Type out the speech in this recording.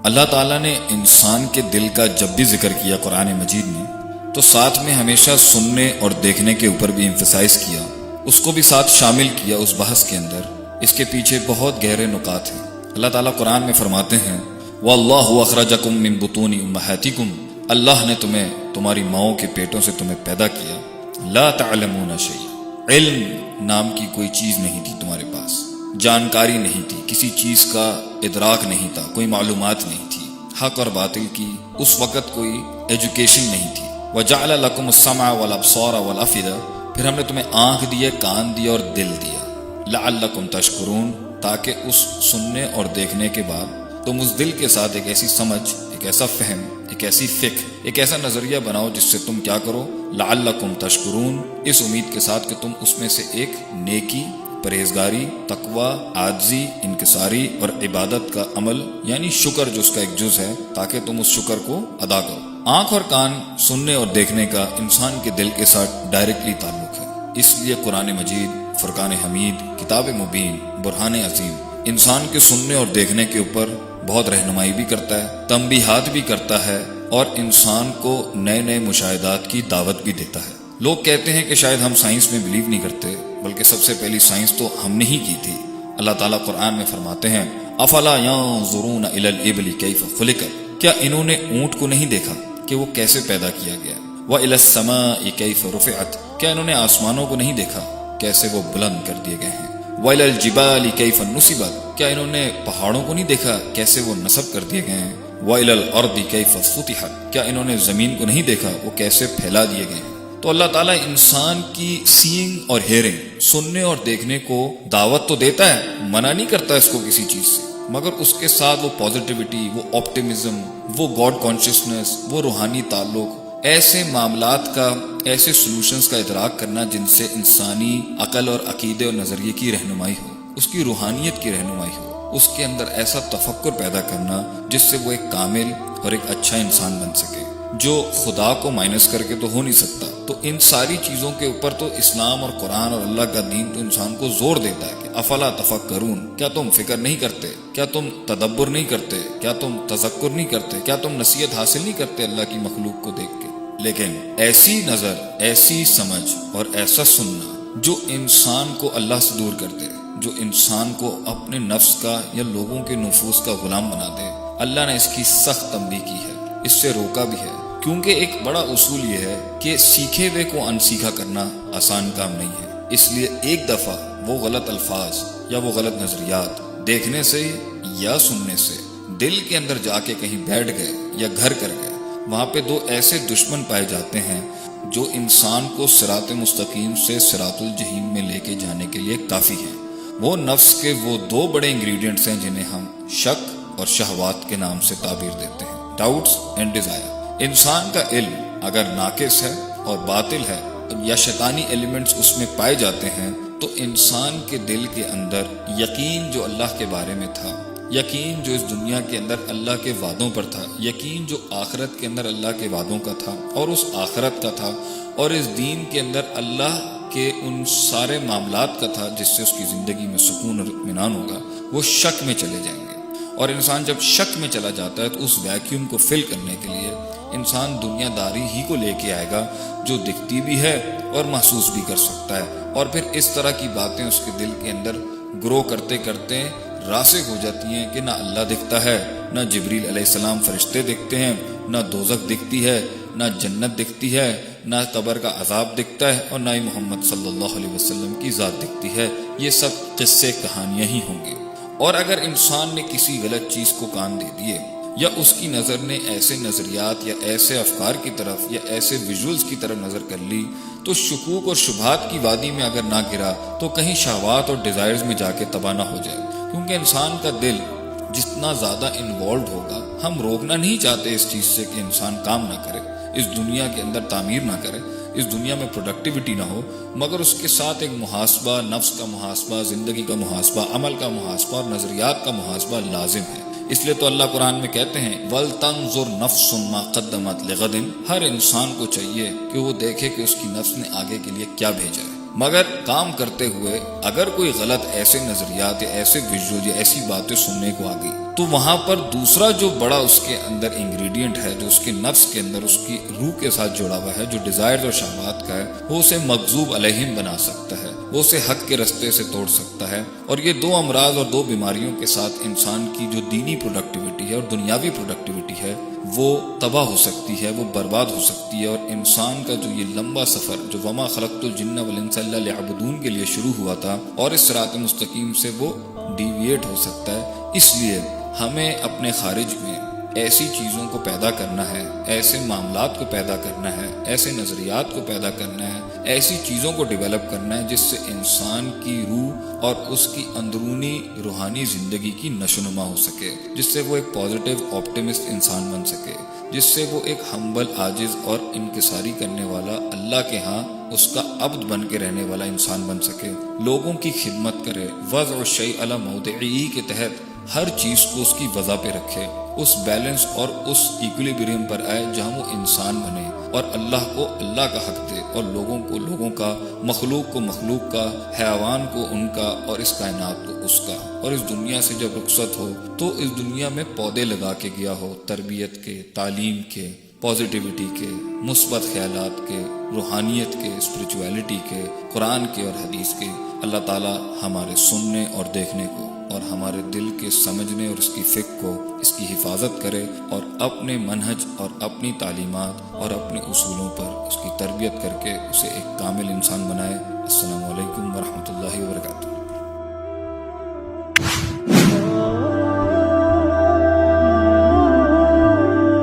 اللہ تعالیٰ نے انسان کے دل کا جب بھی ذکر کیا قرآن مجید میں تو ساتھ میں ہمیشہ سننے اور دیکھنے کے اوپر بھی ایمفسائز کیا، اس کو بھی ساتھ شامل کیا اس بحث کے اندر۔ اس کے پیچھے بہت گہرے نکات ہیں۔ اللہ تعالیٰ قرآن میں فرماتے ہیں وَاللَّهُ أَخْرَجَكُم مِّن بُطُونِ أُمَّهَاتِكُمْ، اللہ نے تمہیں تمہاری ماؤں کے پیٹوں سے تمہیں پیدا کیا، لا تعلمون شیئا، علم نام کی کوئی چیز نہیں تھی تمہارے پاس، جانکاری نہیں تھی، کسی چیز کا ادراک نہیں تھا، کوئی معلومات نہیں تھی، حق اور باطل کی اس وقت کوئی ایجوکیشن نہیں تھی۔ وَجَعَلَ لَكُمُ السَّمْعَ وَالْأَبْصَارَ وَالْأَفْئِدَةَ، پھر ہم نے تمہیں آنکھ دیے، کان دیے اور دل دیا، لَعَلَّكُمْ تَشْكُرُونَ، تاکہ اس سننے اور دیکھنے کے بعد تم اس دل کے ساتھ ایک ایسی سمجھ، ایک ایسا فہم، ایک ایسی فکر، ایک ایسا نظریہ بناؤ جس سے تم کیا کرو، لَعَلَّكُمْ تَشْكُرُونَ، اس امید کے ساتھ کہ تم اس میں سے ایک نیکی، پرہیزگاری، تقوی، عاجزی، انکساری اور عبادت کا عمل یعنی شکر جو اس کا ایک جز ہے، تاکہ تم اس شکر کو ادا کرو۔ آنکھ اور کان سننے اور دیکھنے کا انسان کے دل کے ساتھ ڈائریکٹلی تعلق ہے، اس لیے قرآن مجید، فرقان حمید، کتاب مبین، برہان عظیم انسان کے سننے اور دیکھنے کے اوپر بہت رہنمائی بھی کرتا ہے، تنبیہات بھی کرتا ہے اور انسان کو نئے نئے مشاہدات کی دعوت بھی دیتا ہے۔ لوگ کہتے ہیں کہ شاید ہم سائنس میں بلیو نہیں کرتے، بلکہ سب سے پہلی سائنس تو ہم نے ہی کی تھی۔ اللہ تعالیٰ قرآن میں فرماتے ہیں افلا ينظرون الى الابل كيف خلقت، کیا انہوں نے اونٹ کو نہیں دیکھا کہ وہ کیسے پیدا کیا گیا؟ وَإِلَى السَّمَاءِ كَيْفَ رُفِعَتْ، کیا انہوں نے آسمانوں کو نہیں دیکھا کیسے وہ بلند کر دیے گئے ہیں؟ وَإِلَى الْجِبَالِ كَيْفَ نُصِبَتْ، کیا انہوں نے پہاڑوں کو نہیں دیکھا کیسے وہ نصب کر دیے گئے ہیں؟ وَإِلَى الْأَرْضِ كَيْفَ سُطِحَتْ، کیا انہوں نے زمین کو نہیں دیکھا وہ کیسے پھیلا دیے گئے ہیں؟ تو اللہ تعالیٰ انسان کی سینگ اور ہیئرنگ، سننے اور دیکھنے کو دعوت تو دیتا ہے، منع نہیں کرتا اس کو کسی چیز سے، مگر اس کے ساتھ وہ پازیٹیوٹی، وہ آپٹیمزم، وہ گاڈ کانشسنس، وہ روحانی تعلق، ایسے معاملات کا، ایسے سلوشنز کا ادراک کرنا جن سے انسانی عقل اور عقیدے اور نظریے کی رہنمائی ہو، اس کی روحانیت کی رہنمائی ہو، اس کے اندر ایسا تفکر پیدا کرنا جس سے وہ ایک کامل اور ایک اچھا انسان بن سکے، جو خدا کو مائنس کر کے تو ہو نہیں سکتا۔ تو ان ساری چیزوں کے اوپر تو اسلام اور قرآن اور اللہ کا دین تو انسان کو زور دیتا ہے کہ افلا تفکرون، کیا تم فکر نہیں کرتے؟ کیا تم تدبر نہیں کرتے؟ کیا تم تذکر نہیں کرتے؟ کیا تم نصیحت حاصل نہیں کرتے اللہ کی مخلوق کو دیکھ کے؟ لیکن ایسی نظر، ایسی سمجھ اور ایسا سننا جو انسان کو اللہ سے دور کر دے، جو انسان کو اپنے نفس کا یا لوگوں کے نفوس کا غلام بنا دے، اللہ نے اس کی سخت تنبیہ کی ہے، اس سے روکا بھی ہے، کیونکہ ایک بڑا اصول یہ ہے کہ سیکھے ہوئے کو انسیکھا کرنا آسان کام نہیں ہے۔ اس لیے ایک دفعہ وہ غلط الفاظ یا وہ غلط نظریات دیکھنے سے یا سننے سے دل کے اندر جا کے کہیں بیٹھ گئے یا گھر کر گئے، وہاں پہ دو ایسے دشمن پائے جاتے ہیں جو انسان کو صراط مستقیم سے صراط الجحیم میں لے کے جانے کے لیے کافی ہیں۔ وہ نفس کے وہ دو بڑے انگریڈینٹس ہیں جنہیں ہم شک اور شہوات کے نام سے تعبیر دیتے ہیں، ڈاؤٹس اینڈ ڈیزائر۔ انسان کا علم اگر ناقص ہے اور باطل ہے یا شیطانی ایلیمنٹس اس میں پائے جاتے ہیں تو انسان کے دل کے اندر یقین جو اللہ کے بارے میں تھا، یقین جو اس دنیا کے اندر اللہ کے وعدوں پر تھا، یقین جو آخرت کے اندر اللہ کے وعدوں کا تھا اور اس آخرت کا تھا، اور اس دین کے اندر اللہ کے ان سارے معاملات کا تھا جس سے اس کی زندگی میں سکون اور اطمینان ہوگا، وہ شک میں چلے جائیں گے۔ اور انسان جب شک میں چلا جاتا ہے تو اس ویکیوم کو فل کرنے کے لیے انسان دنیا داری ہی کو لے کے آئے گا جو دکھتی بھی ہے اور محسوس بھی کر سکتا ہے، اور پھر اس طرح کی باتیں اس کے دل کے اندر گرو کرتے کرتے راسخ ہو جاتی ہیں کہ نہ اللہ دکھتا ہے، نہ جبریل علیہ السلام فرشتے دکھتے ہیں، نہ دوزخ دکھتی ہے، نہ جنت دکھتی ہے، نہ قبر کا عذاب دکھتا ہے، اور نہ ہی محمد صلی اللہ علیہ وسلم کی ذات دکھتی ہے۔ یہ سب قصے کہانیاں ہی ہوں گے۔ اور اگر انسان نے کسی غلط چیز کو کان دے دیے یا اس کی نظر نے ایسے نظریات یا ایسے افکار کی طرف یا ایسے ویژولز کی طرف نظر کر لی تو شکوک اور شبہات کی وادی میں اگر نہ گرا تو کہیں شہوات اور ڈیزائرز میں جا کے تباہ نہ ہو جائے، کیونکہ انسان کا دل جتنا زیادہ انوالوڈ ہوگا، ہم روکنا نہیں چاہتے اس چیز سے کہ انسان کام نہ کرے، اس دنیا کے اندر تعمیر نہ کرے، اس دنیا میں پروڈکٹیوٹی نہ ہو، مگر اس کے ساتھ ایک محاسبہ، نفس کا محاسبہ، زندگی کا محاسبہ، عمل کا محاسبہ اور نظریات کا محاسبہ لازم ہے۔ اس لیے تو اللہ قرآن میں کہتے ہیں وَلْتَنظُرْ نَفْسٌ مَا قَدَّمَتْ لِغَدٍ، ہر انسان کو چاہیے کہ وہ دیکھے کہ اس کی نفس نے آگے کے لیے کیا بھیجا ہے۔ مگر کام کرتے ہوئے اگر کوئی غلط ایسے نظریات یا ایسے ویژول یا ایسی باتیں سننے کو آ گئی تو وہاں پر دوسرا جو بڑا اس کے اندر انگریڈینٹ ہے، جو اس کے نفس کے اندر اس کی روح کے ساتھ جڑا ہوا ہے، جو ڈیزائر اور شہوات کا ہے، وہ اسے مغضوب علیہم بنا سکتا ہے، وہ اسے حق کے رستے سے توڑ سکتا ہے۔ اور یہ دو امراض اور دو بیماریوں کے ساتھ انسان کی جو دینی پروڈکٹیوٹی ہے اور دنیاوی پروڈکٹیوٹی ہے وہ تباہ ہو سکتی ہے، وہ برباد ہو سکتی ہے، اور انسان کا جو یہ لمبا سفر جو وما خلقت الجن والانس الا لیعبدون کے لیے شروع ہوا تھا اور اس صراط مستقیم سے وہ ڈیویٹ ہو سکتا ہے۔ اس لیے ہمیں اپنے خارج میں ایسی چیزوں کو پیدا کرنا ہے، ایسے معاملات کو پیدا کرنا ہے، ایسے نظریات کو پیدا کرنا ہے، ایسی چیزوں کو ڈیولپ کرنا ہے جس سے انسان کی روح اور اس کی اندرونی روحانی زندگی کی نشوونما ہو سکے، جس سے وہ ایک پازیٹیو آپٹیمسٹ انسان بن سکے، جس سے وہ ایک ہمبل عاجز اور انکساری کرنے والا اللہ کے ہاں اس کا عبد بن کے رہنے والا انسان بن سکے، لوگوں کی خدمت کرے، وضع الشیء علی موضعہ کے تحت ہر چیز کو اس کی وضع پہ رکھے، اس بیلنس اور اس ایکولیبریم پر آئے جہاں وہ انسان بنے اور اللہ کو اللہ کا حق دے اور لوگوں کو لوگوں کا، مخلوق کو مخلوق کا، حیوان کو ان کا اور اس کائنات کو اس کا۔ اور اس دنیا سے جب رخصت ہو تو اس دنیا میں پودے لگا کے گیا ہو، تربیت کے، تعلیم کے، پازیٹیوٹی کے، مثبت خیالات کے، روحانیت کے، اسپرچویلٹی کے، قرآن کے اور حدیث کے۔ اللہ تعالی ہمارے سننے اور دیکھنے کو اور ہمارے دل کے سمجھنے اور اس کی فکر کو، اس کی حفاظت کرے اور اپنے منہج اور اپنی تعلیمات اور اپنے اصولوں پر اس کی تربیت کر کے اسے ایک کامل انسان بنائے۔ السلام علیکم ورحمۃ اللہ وبرکاتہ۔